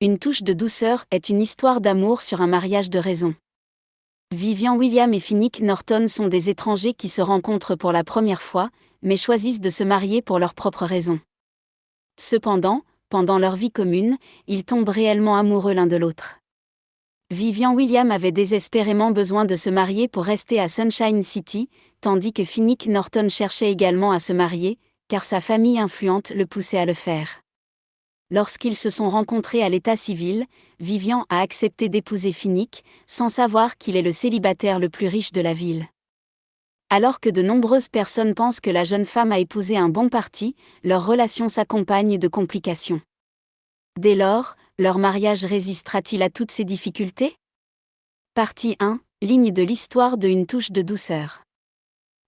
Une touche de douceur est une histoire d'amour sur un mariage de raison. Vivian William et Finnick Norton sont des étrangers qui se rencontrent pour la première fois, mais choisissent de se marier pour leurs propres raisons. Cependant, pendant leur vie commune, ils tombent réellement amoureux l'un de l'autre. Vivian William avait désespérément besoin de se marier pour rester à Sunshine City, tandis que Finnick Norton cherchait également à se marier, car sa famille influente le poussait à le faire. Lorsqu'ils se sont rencontrés à l'état civil, Vivian a accepté d'épouser Finnick, sans savoir qu'il est le célibataire le plus riche de la ville. Alors que de nombreuses personnes pensent que la jeune femme a épousé un bon parti, leur relation s'accompagne de complications. Dès lors, leur mariage résistera-t-il à toutes ces difficultés ? Partie 1. Ligne de l'histoire de Une touche de douceur.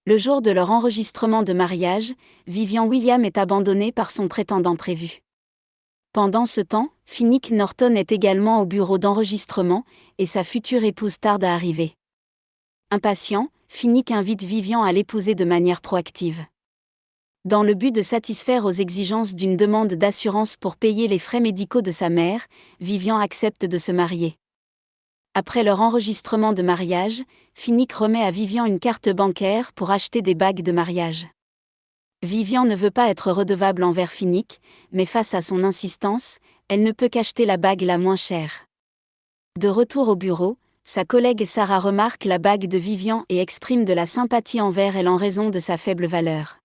Le jour de leur enregistrement de mariage, Vivian William est abandonnée par son prétendant prévu. Pendant ce temps, Finnick Norton est également au bureau d'enregistrement, et sa future épouse tarde à arriver. Impatient, Finnick invite Vivian à l'épouser de manière proactive. Dans le but de satisfaire aux exigences d'une demande d'assurance pour payer les frais médicaux de sa mère, Vivian accepte de se marier. Après leur enregistrement de mariage, Finnick remet à Vivian une carte bancaire pour acheter des bagues de mariage. Vivian ne veut pas être redevable envers Finnick, mais face à son insistance, elle ne peut qu'acheter la bague la moins chère. De retour au bureau, sa collègue Sarah remarque la bague de Vivian et exprime de la sympathie envers elle en raison de sa faible valeur.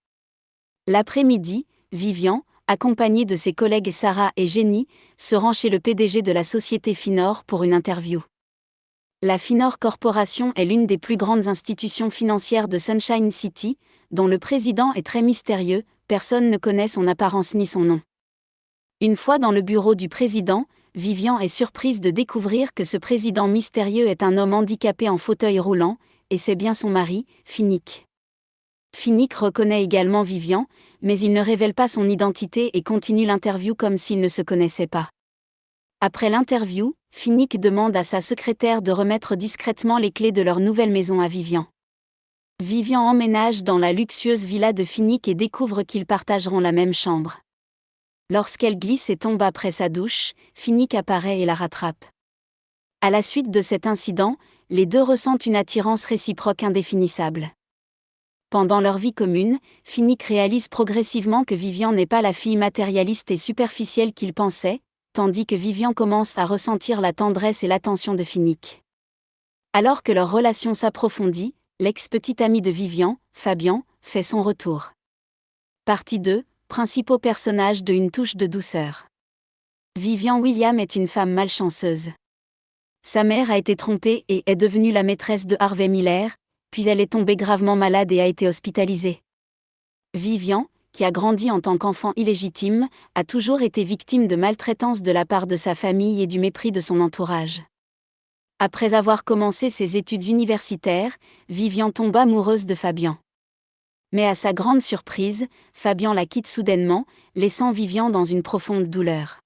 L'après-midi, Vivian, accompagnée de ses collègues Sarah et Jenny, se rend chez le PDG de la société Finor pour une interview. La Finor Corporation est l'une des plus grandes institutions financières de Sunshine City, dont le président est très mystérieux, personne ne connaît son apparence ni son nom. Une fois dans le bureau du président, Vivian est surprise de découvrir que ce président mystérieux est un homme handicapé en fauteuil roulant, et c'est bien son mari, Finnick. Finnick reconnaît également Vivian, mais il ne révèle pas son identité et continue l'interview comme s'ils ne se connaissaient pas. Après l'interview, Finnick demande à sa secrétaire de remettre discrètement les clés de leur nouvelle maison à Vivian. Vivian emménage dans la luxueuse villa de Finnick et découvre qu'ils partageront la même chambre. Lorsqu'elle glisse et tombe après sa douche, Finnick apparaît et la rattrape. À la suite de cet incident, les deux ressentent une attirance réciproque indéfinissable. Pendant leur vie commune, Finnick réalise progressivement que Vivian n'est pas la fille matérialiste et superficielle qu'il pensait, tandis que Vivian commence à ressentir la tendresse et l'attention de Finnick. Alors que leur relation s'approfondit, l'ex-petit ami de Vivian, Fabian, fait son retour. Partie 2. Principaux personnages de Une touche de douceur. Vivian William est une femme malchanceuse. Sa mère a été trompée et est devenue la maîtresse de Harvey Miller, puis elle est tombée gravement malade et a été hospitalisée. Vivian, qui a grandi en tant qu'enfant illégitime, a toujours été victime de maltraitance de la part de sa famille et du mépris de son entourage. Après avoir commencé ses études universitaires, Vivian tombe amoureuse de Fabian. Mais à sa grande surprise, Fabian la quitte soudainement, laissant Vivian dans une profonde douleur.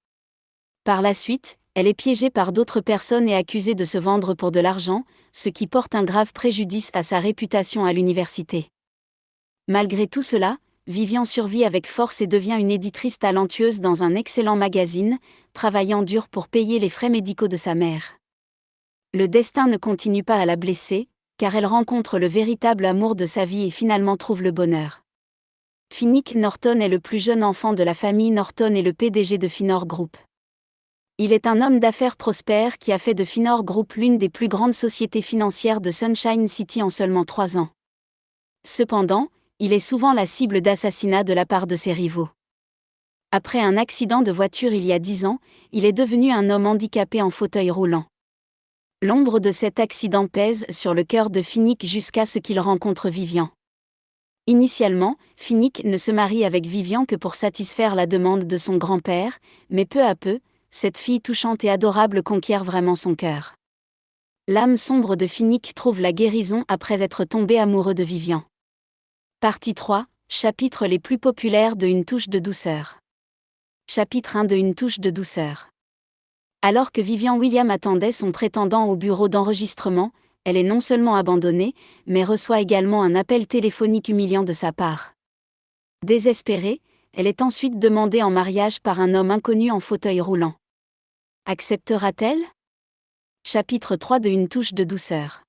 Par la suite, elle est piégée par d'autres personnes et accusée de se vendre pour de l'argent, ce qui porte un grave préjudice à sa réputation à l'université. Malgré tout cela, Vivian survit avec force et devient une éditrice talentueuse dans un excellent magazine, travaillant dur pour payer les frais médicaux de sa mère. Le destin ne continue pas à la blesser, car elle rencontre le véritable amour de sa vie et finalement trouve le bonheur. Finnick Norton est le plus jeune enfant de la famille Norton et le PDG de Finor Group. Il est un homme d'affaires prospère qui a fait de Finor Group l'une des plus grandes sociétés financières de Sunshine City en seulement 3 ans. Cependant, il est souvent la cible d'assassinats de la part de ses rivaux. Après un accident de voiture il y a 10 ans, il est devenu un homme handicapé en fauteuil roulant. L'ombre de cet accident pèse sur le cœur de Finnick jusqu'à ce qu'il rencontre Vivian. Initialement, Finnick ne se marie avec Vivian que pour satisfaire la demande de son grand-père, mais peu à peu, cette fille touchante et adorable conquiert vraiment son cœur. L'âme sombre de Finnick trouve la guérison après être tombé amoureux de Vivian. Partie 3. Chapitres les plus populaires de Une touche de douceur. Chapitre 1 de Une touche de douceur. Alors que Vivian William attendait son prétendant au bureau d'enregistrement, elle est non seulement abandonnée, mais reçoit également un appel téléphonique humiliant de sa part. Désespérée, elle est ensuite demandée en mariage par un homme inconnu en fauteuil roulant. Acceptera-t-elle? Chapitre 3 de Une touche de douceur.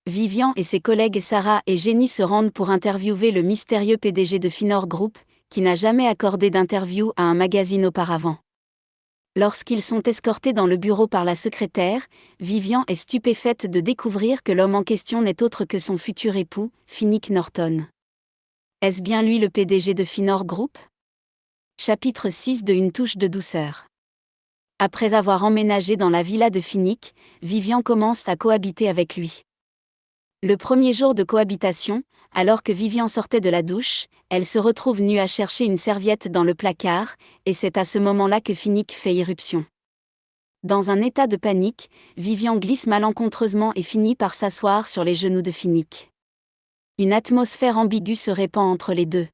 Vivian et ses collègues Sarah et Jenny se rendent pour interviewer le mystérieux PDG de Finor Group, qui n'a jamais accordé d'interview à un magazine auparavant. Lorsqu'ils sont escortés dans le bureau par la secrétaire, Vivian est stupéfaite de découvrir que l'homme en question n'est autre que son futur époux, Finnick Norton. Est-ce bien lui le PDG de Finor Group? Chapitre 6 de Une touche de douceur. Après avoir emménagé dans la villa de Finnick, Vivian commence à cohabiter avec lui. Le premier jour de cohabitation, alors que Vivian sortait de la douche, elle se retrouve nue à chercher une serviette dans le placard, et c'est à ce moment-là que Finnick fait irruption. Dans un état de panique, Vivian glisse malencontreusement et finit par s'asseoir sur les genoux de Finnick. Une atmosphère ambiguë se répand entre les deux.